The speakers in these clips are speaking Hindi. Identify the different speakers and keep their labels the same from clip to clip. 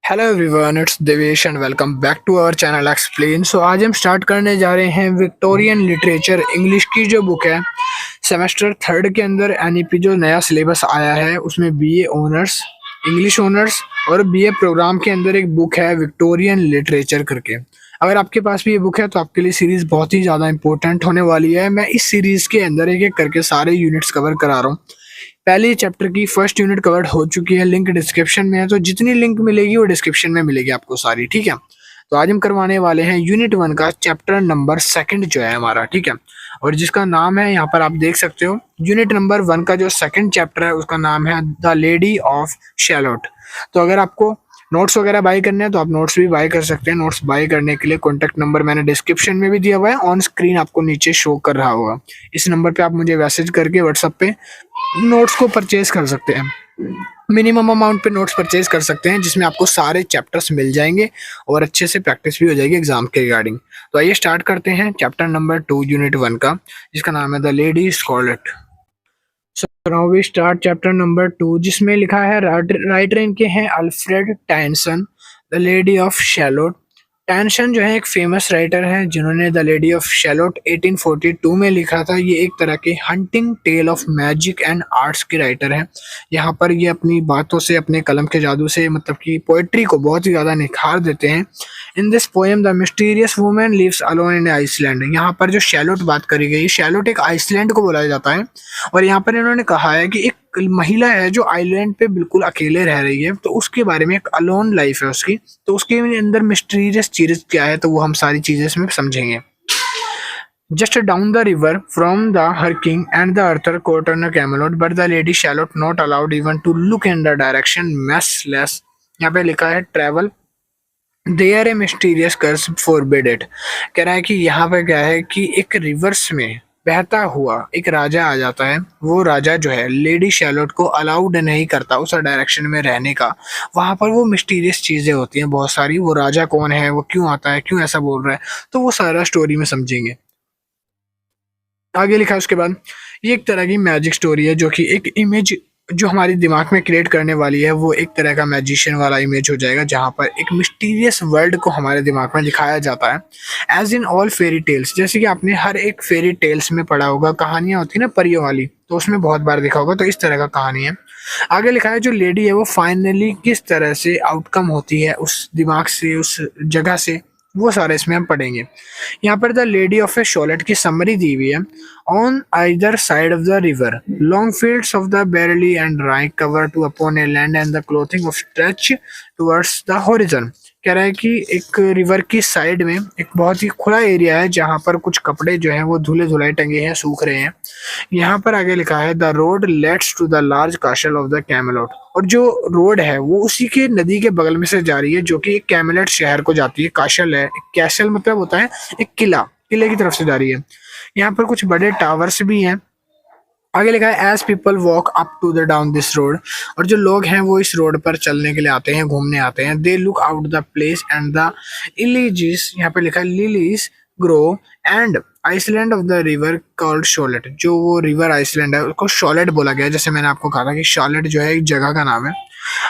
Speaker 1: Hello everyone, it's Devesh and welcome back to our channel explain. So आज हम स्टार्ट करने जा रहे हैं विक्टोरियन लिटरेचर इंग्लिश की जो बुक है। सेमेस्टर थर्ड के अंदर एनईपी जो नया सिलेबस आया है उसमें बीए ऑनर्स, इंग्लिश ऑनर्स और बीए प्रोग्राम के अंदर एक बुक है विक्टोरियन लिटरेचर करके। अगर आपके पास भी ये बुक है तो आपके लिए सीरीज बहुत ही ज़्यादा इंपॉर्टेंट होने वाली है। मैं इस सीरीज के अंदर एक एक करके सारे यूनिट्स कवर करा रहा हूँ। पहले चैप्टर की फर्स्ट यूनिट कवर हो चुकी है, लिंक डिस्क्रिप्शन में है, तो जितनी लिंक मिलेगी वो डिस्क्रिप्शन में मिलेगी आपको सारी, ठीक है। तो आज हम करवाने वाले हैं यूनिट वन का चैप्टर नंबर सेकंड जो है हमारा, ठीक है। और जिसका नाम है, यहाँ पर आप देख सकते हो, यूनिट नंबर वन का जो सेकंड चैप्टर है उसका नाम है द लेडी ऑफ शैलोट। तो अगर आपको नोट्स वगैरह बाय करने हैं तो आप नोट्स भी बाय कर सकते हैं। नोट्स बाय करने के लिए कॉन्टैक्ट नंबर मैंने डिस्क्रिप्शन में भी दिया हुआ है, ऑन स्क्रीन आपको नीचे शो कर रहा होगा। इस नंबर पे आप मुझे मैसेज करके व्हाट्सएप पे नोट्स को परचेज कर सकते हैं। मिनिमम अमाउंट पे नोट्स परचेज कर सकते हैं जिसमें आपको सारे चैप्टर्स मिल जाएंगे और अच्छे से प्रैक्टिस भी हो जाएगी एग्जाम के रिगार्डिंग। तो आइए स्टार्ट करते हैं चैप्टर नंबर 2 यूनिट 1 का, जिसका नाम है the lady Shalott. So now we start chapter number 2, जिसमें लिखा है, राइटर इनके हैं Alfred Tennyson, the lady of Shalott. Tennyson जो है एक फेमस राइटर है जिन्होंने द लेडी ऑफ शैलोट 1842 में लिखा था। ये एक तरह के haunting tale of magic and arts के राइटर हैं। यहाँ पर ये अपनी बातों से, अपने कलम के जादू से, मतलब कि पोइट्री को बहुत ही ज़्यादा निखार देते हैं। In this poem the mysterious women lives alone in island. यहाँ पर जो शैलोट बात करी गई, शैलोट एक आइसलैंड को बोला जाता है और यहाँ पर इन्होंने कहा है कि एक महिला है जो आइलैंड पे बिल्कुल अकेले रह रही है, तो उसके बारे में, एक अलोन लाइफ है उसकी, तो उसके अंदर मिस्टीरियस चीज क्या है, तो वो हम सारी चीजें इसमें समझेंगे। Just down the river from the her king and the Arthur court on a Camelot but the lady Shalott not allowed even to look in the direction massless. यहाँ पे लिखा है travel there a mysterious curse forbid it. कह रहा है कि यहाँ पे क्या है कि एक रिवर्स में बहता हुआ एक राजा आ जाता है। वो राजा जो है लेडी शैलोट को अलाउड नहीं करता उस डायरेक्शन में रहने का। वहां पर वो मिस्टीरियस चीजें होती हैं बहुत सारी। वो राजा कौन है, वो क्यों आता है, क्यों ऐसा बोल रहा है, तो वो सारा स्टोरी में समझेंगे। आगे लिखा है उसके बाद, ये एक तरह की मैजिक स्टोरी है जो कि एक इमेज जो हमारे दिमाग में क्रिएट करने वाली है, वो एक तरह का मैजिशियन वाला इमेज हो जाएगा जहाँ पर एक मिस्टीरियस वर्ल्ड को हमारे दिमाग में दिखाया जाता है। As in all fairy tales, जैसे कि आपने हर एक फेरी टेल्स में पढ़ा होगा, कहानियां होती है ना परियों वाली, तो उसमें बहुत बार देखा होगा, तो इस तरह का कहानी है। आगे लिखा है जो लेडी है वो फाइनली किस तरह से आउटकम होती है उस दिमाग से, उस जगह से, वो सारे इसमें हम पढ़ेंगे। यहाँ पर the lady of A Charlotte की समरी दी हुई है। On either side of the river long fields of the barely and राई cover two upon a land and the clothing of stretch towards the horizon. कह रहा है कि एक रिवर की साइड में एक बहुत ही खुला एरिया है जहाँ पर कुछ कपड़े जो हैं वो धुले धुलाई टंगे हैं, सूख रहे हैं। यहाँ पर आगे लिखा है the road leads to the large castle of the Camelot. और जो रोड है वो उसी के नदी के बगल में से जा रही है जो कि एक कैमेलट शहर को जाती है। कासल है, कैसल मतलब होता है एक किला, किले की तरफ से जा रही है। यहाँ पर कुछ बड़े टावर्स भी हैं। आगे लिखा है as people walk up to the down this road. और जो लोग हैं वो इस रोड पर चलने के लिए आते हैं, घूमने आते हैं। They look out the place and the lilies, यहाँ पे लिखा है lilies grow and island of the river called Shalott. जो वो रिवर आइसलैंड है उसको शॉलेट बोला गया है, जैसे मैंने आपको कहा था कि शॉलेट जो है एक जगह का नाम है।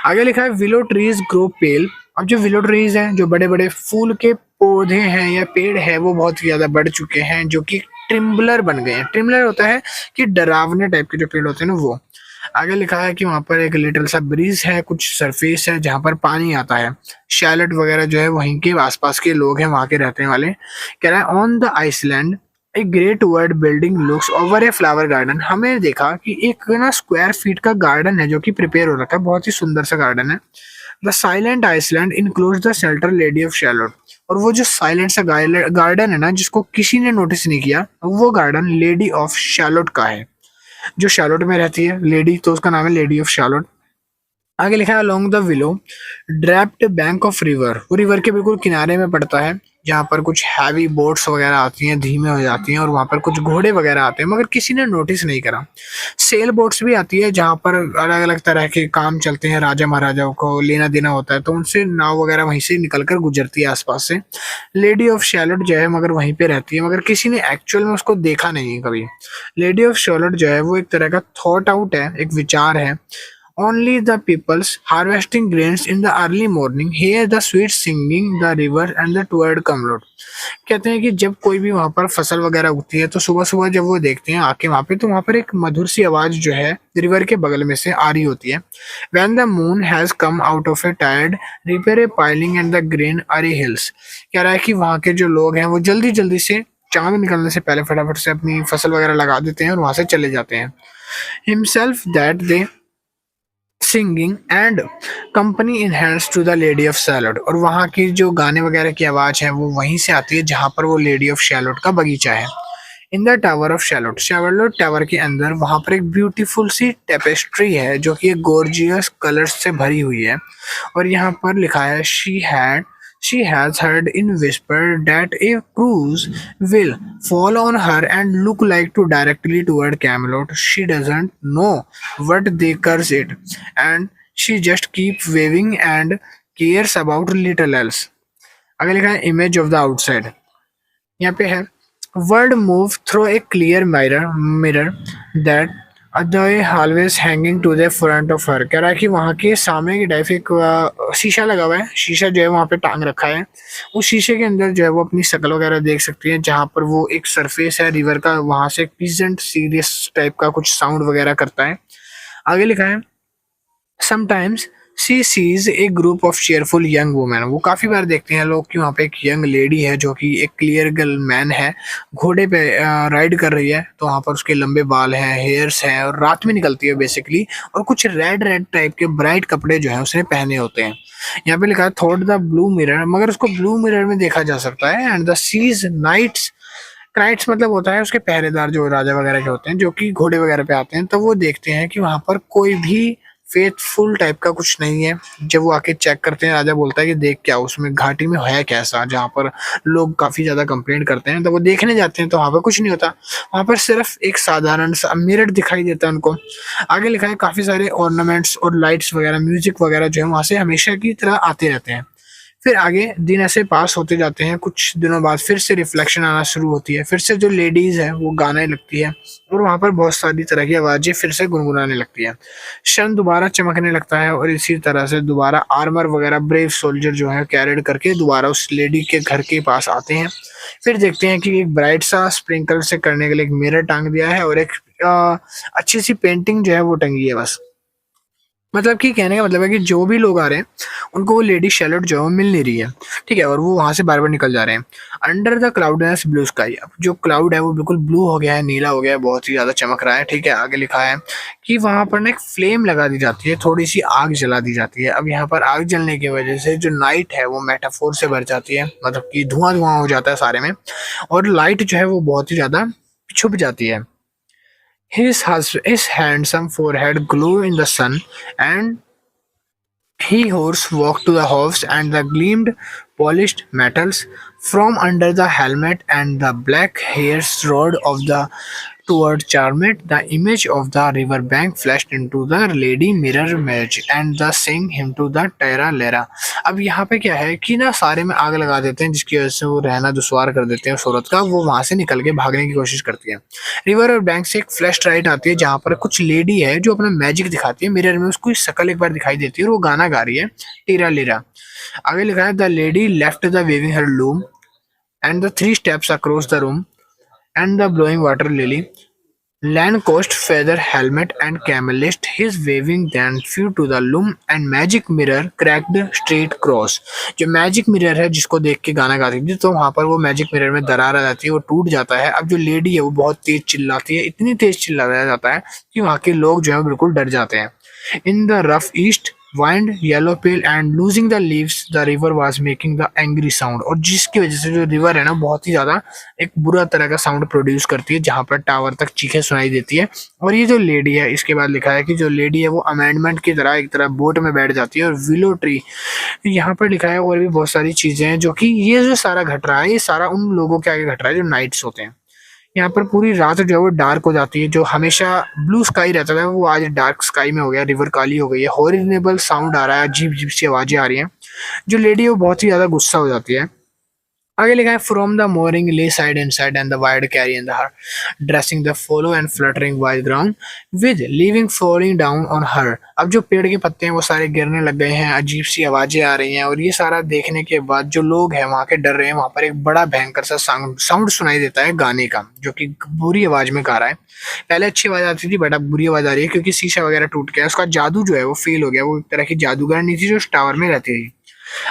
Speaker 1: आगे लिखा है विलो ट्रीज ग्रो पेल। अब जो विलो ट्रीज हैं, जो बड़े बड़े फूल के पौधे हैं या पेड़ है, वो बहुत ज्यादा बढ़ चुके हैं, जो कि ट्रिम्बलर बन गए हैं। ट्रिम्बलर होता है कि डरावने टाइप के जो पेड़ होते हैं ना, वो। आगे लिखा है कि वहाँ पर एक लिटिल सा ब्रिज है, कुछ सरफेस है जहाँ पर पानी आता है। शैलेट वगैरह जो है वहीं के आसपास के लोग हैं, वहाँ के रहने वाले। कह रहा है on the island a great word building looks over a flower garden. हमें देखा कि एक ना स्क्वायर फीट का गार्डन है जो कि प्रिपेयर हो रखा है, बहुत ही सुंदर सा गार्डन है। The silent island enclose the shelter lady of Shalott. और वो जो साइलेंट सा गार्डन है ना, जिसको किसी ने नोटिस नहीं किया, वो गार्डन लेडी ऑफ शैलोट का है। जो शैलोट में रहती है लेडी, तो उसका नाम है लेडी ऑफ शैलोट। आगे लिखा है along the willow draped bank of river. वो रिवर के बिल्कुल किनारे में पड़ता है जहाँ पर कुछ हैवी बोट्स वगैरह आती हैं, धीमे हो जाती हैं, और वहाँ पर कुछ घोड़े वगैरह आते हैं, मगर किसी ने नोटिस नहीं करा। सेल बोट्स भी आती है जहाँ पर अलग अलग तरह के काम चलते हैं, राजा महाराजाओं को लेना देना होता है, तो उनसे नाव वगैरह वहीं से निकल कर गुजरती है आसपास से। लेडी ऑफ शैलोट जो है मगर वहीं पे रहती है, मगर किसी ने एक्चुअल में उसको देखा नहीं है कभी। लेडी ऑफ शैलोट जो है वो एक तरह का थॉट आउट है, एक विचार है। Only the peoples harvesting grains in the early morning hear the sweet singing the river and the toward Kamlot. कहते हैं कि जब कोई भी वहाँ पर फसल वगैरह उगती है तो सुबह-सुबह जब वो देखते हैं आके वहाँ पे तो वहाँ पर एक मधुर सी आवाज़ जो है रिवर के बगल में से आ रही होती है। When the moon has come out of a tired repair piling and the green airy hills. कह रहा है कि वहाँ के जो लोग हैं वो जल्दी-जल्दी से चाँद निकलने से पहले फटाफट से अपनी फसल वगैरह लगा देते हैं और वहाँ से चले जाते हैं। Himself that they singing and company enhance to the lady of Shalott और वहाँ की जो गाने वगैरह की आवाज़ है वो वहीं से आती है जहाँ पर वो लेडी ऑफ शैलोट का बगीचा है। In the tower of shallot shallot tower के अंदर वहाँ पर एक ब्यूटीफुल सी टेपेस्ट्री है जो कि एक गॉर्जियस कलर्स से भरी हुई है और यहाँ पर लिखा है she has heard in whisper that a cruise will fall on her and look like to directly toward Camelot. She doesn't know what they curse it, and she just keep waving and cares about little else. आगे लिखा है image of the outside. यहाँ पे है word move through a clear mirror that they always hanging to the front of her. कह रहा है कि वहाँ के सामने की टाइप एक शीशा लगा हुआ है, शीशा जो है वहाँ पे टांग रखा है। उस शीशे के अंदर जो है वो अपनी शक्ल वगैरह देख सकती है जहाँ पर वो एक सरफेस है रिवर का, वहाँ से एक पीजेंट सीरियस टाइप का कुछ साउंड वगैरह करता है। आगे लिखा है sometimes she sees A group of cheerful young women. वो काफ़ी बार देखते हैं लोग कि वहाँ पे एक यंग लेडी है जो कि एक क्लियर गर्ल मैन है, घोड़े पे राइड कर रही है। तो वहाँ पर उसके लंबे बाल हैं, हेयर्स हैं और रात में निकलती है बेसिकली और कुछ रेड रेड टाइप के ब्राइट कपड़े जो हैं उसने पहने होते हैं। यहाँ पे लिखा है थॉट द ब्लू मिरर, मगर उसको ब्लू मिरर में देखा जा सकता है। And the sees knights, knights मतलब होता है उसके पहरेदार जो राजा वगैरह के होते हैं जो कि घोड़े वगैरह पे आते हैं, तो वो देखते हैं कि वहाँ पर कोई भी फेथफुल टाइप का कुछ नहीं है। जब वो आके चेक करते हैं राजा बोलता है कि देख क्या उसमें घाटी में है कैसा, जहाँ पर लोग काफ़ी ज़्यादा कंप्लेंट करते हैं। तो वो देखने जाते हैं तो वहाँ पर कुछ नहीं होता, वहाँ पर सिर्फ एक साधारण सा मिरर दिखाई देता है उनको। आगे लिखा है काफ़ी सारे ऑर्नामेंट्स और लाइट्स वगैरह, म्यूजिक वगैरह जो है वहाँ से हमेशा की तरह आते रहते हैं। फिर आगे दिन ऐसे पास होते जाते हैं, कुछ दिनों बाद फिर से रिफ्लेक्शन आना शुरू होती है, फिर से जो लेडीज़ है वो गाने लगती है और वहाँ पर बहुत सारी तरह की आवाज़ें फिर से गुनगुनाने लगती है। सन दोबारा चमकने लगता है और इसी तरह से दोबारा आर्मर वगैरह ब्रेव सोल्जर जो है कैरिड करके दोबारा उस लेडी के घर के पास आते हैं। फिर देखते हैं कि एक ब्राइट सा स्प्रिंकल से करने के लिए एक मिरर टांग दिया है और एक अच्छी सी पेंटिंग जो है वो टंगी है बस। मतलब कि कहने का मतलब है कि जो भी लोग आ रहे हैं उनको वो लेडी शैलोट जो है वो मिल नहीं रही है, ठीक है, और वो वहाँ से बार बार निकल जा रहे हैं। Under the cloudiness blue sky, अब जो क्लाउड है वो बिल्कुल ब्लू हो गया है, नीला हो गया है, बहुत ही ज़्यादा चमक रहा है, ठीक है। आगे लिखा है कि वहाँ पर ना एक फ्लेम लगा दी जाती है, थोड़ी सी आग जला दी जाती है। अब यहाँ पर आग जलने की वजह से जो नाइट है वो मेटाफोर से भर जाती है, मतलब कि धुआं धुआं हो जाता है सारे में और लाइट जो है वो बहुत ही ज़्यादा छुप जाती है। His handsome forehead glowed in the sun, and he horse walked to the hoofs and the gleamed polished metals from under the helmet and the black hairs rod of the toward Charmit. The image of the river bank flashed into the lady mirror image and the sing him to the Terra Lera. अब यहाँ पे क्या है कि ना सारे में आग लगा देते हैं जिसकी वजह से वो रहना दुश्वार कर देते हैं उस औरत का, वो वहां से निकल के भागने की कोशिश करती है। रिवर और बैंक से एक फ्लैश लाइट आती है जहाँ पर कुछ लेडी है जो अपना मैजिक दिखाती है मिरर में, उसको शक्ल एक बार दिखाई देती है और वो गाना गा रही है टीरा लेरा। आगे लिखा है the lady left the weaving her loom and the three steps across the room and the blowing water lily, Lancashire feather helmet and camelist, his waving then flew to the loom and magic mirror cracked straight cross. जो मैजिक मिरर है जिसको देख के गाना गाती थी तो वहाँ पर वो मैजिक मिरर में दरार आ जाती है, वो टूट जाता है। अब जो लेडी है वो बहुत तेज चिल्लाती है, इतनी तेज चिल्लाया जाता है कि वहाँ के लोग जो है बिल्कुल डर जाते हैं। In the rough east wind yellow pale and losing the leaves the river was making the angry sound, और जिसकी वजह से जो रिवर है ना बहुत ही ज़्यादा एक बुरा तरह का साउंड प्रोड्यूस करती है जहाँ पर टावर तक चीखें सुनाई देती है। और ये जो लेडी है इसके बाद लिखा है कि जो लेडी है वो अमेंडमेंट की तरह एक तरह बोट में बैठ जाती है और विलो ट्री, यहाँ पर लिखा है और भी बहुत सारी चीज़ें हैं जो कि ये जो सारा घट रहा है ये सारा उन लोगों के आगे घट रहा है जो नाइट्स होते हैं। यहाँ पर पूरी रात जो है वो डार्क हो जाती है, जो हमेशा ब्लू स्काई रहता था वो आज डार्क स्काई में हो गया, रिवर काली हो गई है, हॉरिबल साउंड आ रहा है, अजीब अजीब सी आवाज़ें आ रही हैं। जो लेडी है वो बहुत ही ज़्यादा गुस्सा हो जाती है आगे लिखा है फ्रॉम द मोरिंग ले side in side and the wide carry in the her dressing the follow and fluttering wide ground with living falling down on her. अब जो पेड़ के पत्ते हैं वो सारे गिरने लग गए हैं, अजीब सी आवाजें आ रही हैं, और ये सारा देखने के बाद जो लोग हैं वहाँ के डर रहे हैं। वहाँ पर एक बड़ा भयंकर सा साउंड सुनाई देता है गाने का, जो कि बुरी आवाज में गा रहा है। पहले अच्छी आवाज आती थी बट अब बुरी आवाज आ रही है क्योंकि शीशा वगैरह टूट गया, उसका जादू जो है वो फेल हो गया। वो एक तरह की जादूगर नहीं थी जो उस टावर में रहती थी।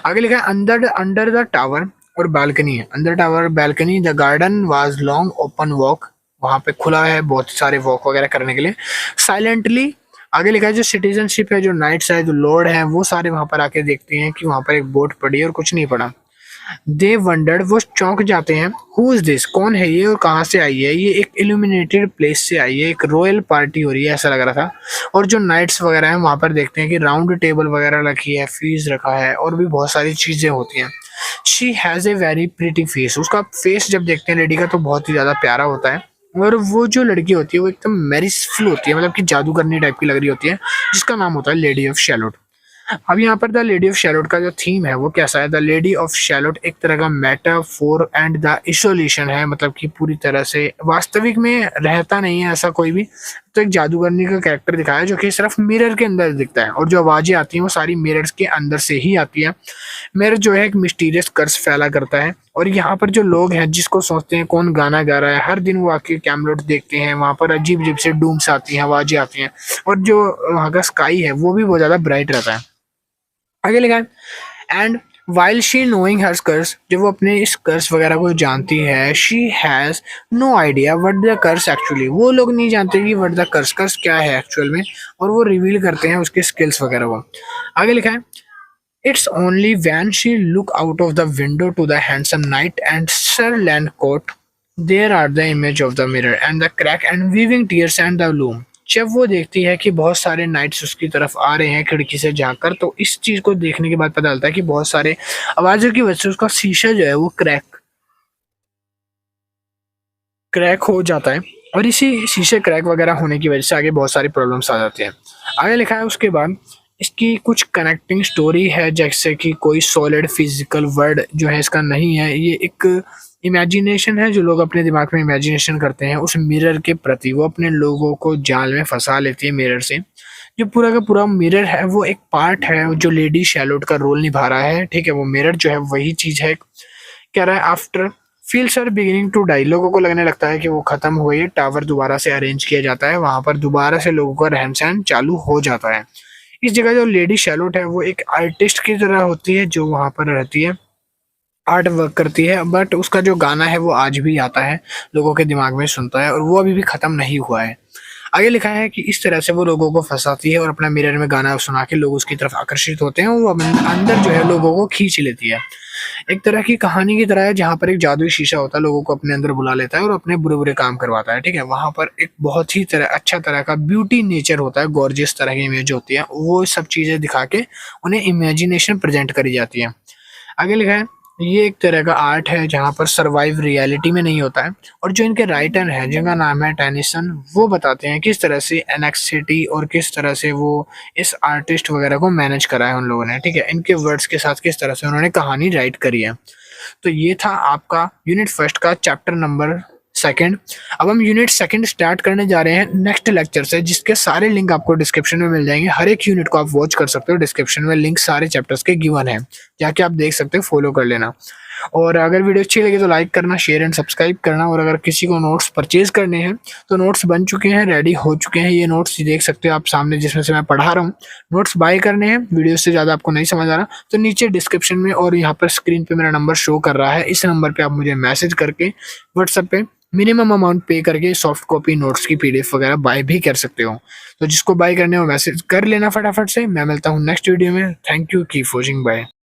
Speaker 1: आगे लिखा है अंदर अंडर द टावर और बालकनी है। अंदर tower balcony the garden was long open walk, वहां पे खुला है बहुत सारे वॉक वगैरह करने के लिए। साइलेंटली आगे लिखा है जो सिटीजनशिप है, जो नाइट्स है, जो लॉर्ड है, वो सारे वहां पर आके देखते हैं कि वहां पर एक बोट पड़ी है और कुछ नहीं पड़ा। दे वंडर्ड, वो चौंक जाते हैं। हु इज दिस, कौन है ये और कहाँ से आई है ये? एक इल्यूमिनेटेड प्लेस से आई है, एक रॉयल पार्टी हो रही है ऐसा लग रहा था। और जो नाइट्स वगैरह हैं वहां पर देखते हैं कि राउंड टेबल वगैरह रखी है, फीस रखा है और भी बहुत सारी चीजें होती हैं। She has a very pretty face, उसका फेस जब देखते हैं लेडी का तो बहुत ही ज्यादा प्यारा होता है। और वो जो लड़की होती है वो एकदम मैरिजफुल होती है, मतलब कि जादूगरनी टाइप की लग रही होती है, जिसका नाम होता है लेडी ऑफ शैलोट। अब यहाँ पर द लेडी ऑफ शैलोट का जो थीम है वो कैसा है? द लेडी ऑफ शैलोट एक तरह का मेटाफोर एंड द इसोलेशन है, मतलब कि पूरी तरह से वास्तविक में रहता नहीं है ऐसा कोई भी। तो एक जादूगरनी का कैरेक्टर दिखाया है जो कि सिर्फ मिरर के अंदर दिखता है, और जो आवाजें आती हैं वो सारी मिरर्स के अंदर से ही आती है। मिरर जो है एक मिस्टीरियस कर्स फैला करता है। और यहाँ पर जो लोग हैं जिसको सोचते हैं कौन गाना गा रहा है, हर दिन वो आके कैमलोट देखते हैं, वहाँ पर अजीब अजीब से डूम्स आती हैं, आवाजें आती हैं, और जो वहाँ का स्काई है वो भी बहुत ज्यादा ब्राइट रहता है। आगे लिखा है and while she knowing her curse, जब वो अपने इस कर्स वगैरह को जानती है, she has no idea what the curse actually, वो लोग नहीं जानते कि व्हाट द कर्स कर्स क्या है एक्चुअल में, और वो रिवील करते हैं उसके स्किल्स वगैरह को। आगे लिखा है it's only when she look out of the window to the handsome knight and sir Lancelot there are the image of the mirror and the crack and weaving tears and the loom. जब वो देखती है कि बहुत सारे नाइट्स उसकी तरफ आ रहे हैं खिड़की से झांककर, तो इस चीज को देखने के बाद पता चलता है कि बहुत सारे आवाजों की वजह से उसका शीशा जो है वो क्रैक हो जाता है, और इसी शीशे क्रैक वगैरह होने की वजह से आगे बहुत सारी प्रॉब्लम्स आ जाती हैं। आगे लिखा है उसके बाद इसकी कुछ कनेक्टिंग स्टोरी है, जैसे कि कोई सॉलिड फिजिकल वर्ड जो है इसका नहीं है, ये एक इमेजिनेशन है जो लोग अपने दिमाग में इमेजिनेशन करते हैं उस मिरर के प्रति। वो अपने लोगों को जाल में फंसा लेती है मिरर से। जो पूरा का पूरा मिरर है वो एक पार्ट है जो लेडी शैलोट का रोल निभा रहा है, ठीक है। वो मिरर जो है वही चीज है। कह रहा है after fields are beginning to die, लोगों को लगने लगता है कि वो खत्म हो गई, टावर दोबारा से अरेंज किया जाता है, वहां पर दोबारा से लोगों का रहन सहन चालू हो जाता है। इस जगह जो लेडी शैलोट है वो एक आर्टिस्ट की तरह होती है जो वहां पर रहती है, आर्ट वर्क करती है, बट उसका जो गाना है वो आज भी आता है, लोगों के दिमाग में सुनता है, और वो अभी भी खत्म नहीं हुआ है। आगे लिखा है कि इस तरह से वो लोगों को फंसाती है और अपना मिरर में गाना सुना के लोग उसकी तरफ आकर्षित होते हैं, और वो अंदर जो है लोगों को खींच लेती है। एक तरह की कहानी की तरह है जहाँ पर एक जादुई शीशा होता है, लोगों को अपने अंदर बुला लेता है और अपने बुरे बुरे काम करवाता है, ठीक है। वहां पर एक बहुत ही अच्छा तरह का ब्यूटी नेचर होता है, गॉर्जियस तरह की इमेज होती है, वो सब चीजें दिखा के उन्हें इमेजिनेशन प्रेजेंट करी जाती है। आगे लिखा है ये एक तरह का आर्ट है जहाँ पर सरवाइव रियलिटी में नहीं होता है, और जो इनके राइटर हैं जिनका नाम है टेनिसन, वो बताते हैं किस तरह से एनेक्सिटी और किस तरह से वो इस आर्टिस्ट वगैरह को मैनेज करा है उन लोगों ने, ठीक है। इनके वर्ड्स के साथ किस तरह से उन्होंने कहानी राइट करी है। तो ये था आपका यूनिट फर्स्ट का चैप्टर नंबर सेकंड। अब हम यूनिट सेकंड स्टार्ट करने जा रहे हैं नेक्स्ट लेक्चर से, जिसके सारे लिंक आपको डिस्क्रिप्शन में मिल जाएंगे। हर एक यूनिट को आप वॉच कर सकते हो, डिस्क्रिप्शन में लिंक सारे चैप्टर्स के गिवन है, जाके आप देख सकते हो, फॉलो कर लेना। और अगर वीडियो अच्छी लगे तो लाइक करना, शेयर एंड सब्सक्राइब करना। और अगर किसी को नोट्स परचेज करने हैं तो नोट्स बन चुके हैं, रेडी हो चुके हैं। ये नोट्स देख सकते हो आप सामने जिसमें से मैं पढ़ा रहा हूँ। नोट्स बाय करने हैं, वीडियो से ज़्यादा आपको नहीं समझ आ रहा तो नीचे डिस्क्रिप्शन में और यहाँ पर स्क्रीन पे मेरा नंबर शो कर रहा है, इस नंबर पर आप मुझे मैसेज करके व्हाट्सएप पे मिनिमम अमाउंट पे करके सॉफ्ट कॉपी नोट्स की पीडीएफ वगैरह बाय भी कर सकते हो। तो जिसको बाय करने हो मैसेज कर लेना फटाफट से। मैं मिलता हूँ नेक्स्ट वीडियो में। Thank you, keep watching, bye.